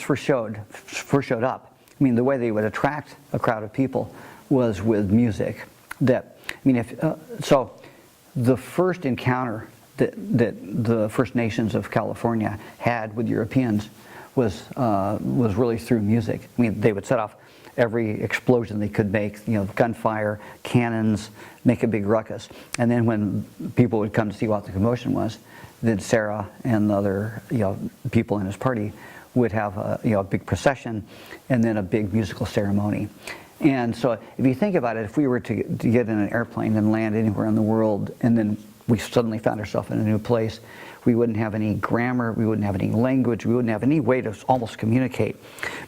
first showed up, I mean, the way they would attract a crowd of people was with music. So the first encounter that the First Nations of California had with Europeans was really through music. I mean, they would set off every explosion they could make, gunfire, cannons, make a big ruckus. And then when people would come to see what the commotion was, then Sarah and the other people in his party would have a big procession and then a big musical ceremony. And so if you think about it, if we were to get in an airplane and land anywhere in the world and then we suddenly found ourselves in a new place, we wouldn't have any grammar, we wouldn't have any language, we wouldn't have any way to almost communicate.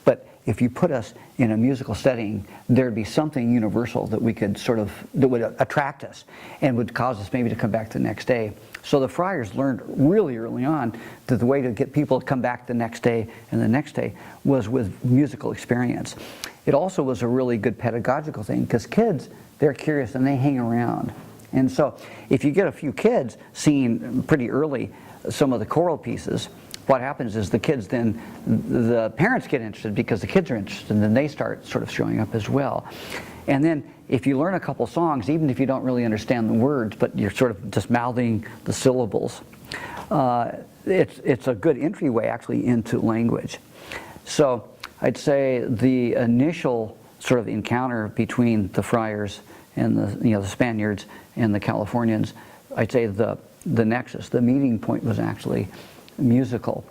But if you put us in a musical setting, there'd be something universal that we could that would attract us and would cause us maybe to come back the next day. So the friars learned really early on that the way to get people to come back the next day and the next day was with musical experience. It also was a really good pedagogical thing because kids, they're curious and they hang around. And so if you get a few kids seeing pretty early some of the choral pieces, what happens is the kids then, the parents get interested because the kids are interested and then they start sort of showing up as well. And then if you learn a couple songs, even if you don't really understand the words, but you're sort of just mouthing the syllables, it's a good entryway actually into language. So I'd say the initial sort of encounter between the friars and the Spaniards and the Californians, I'd say the nexus, the meeting point was actually musical.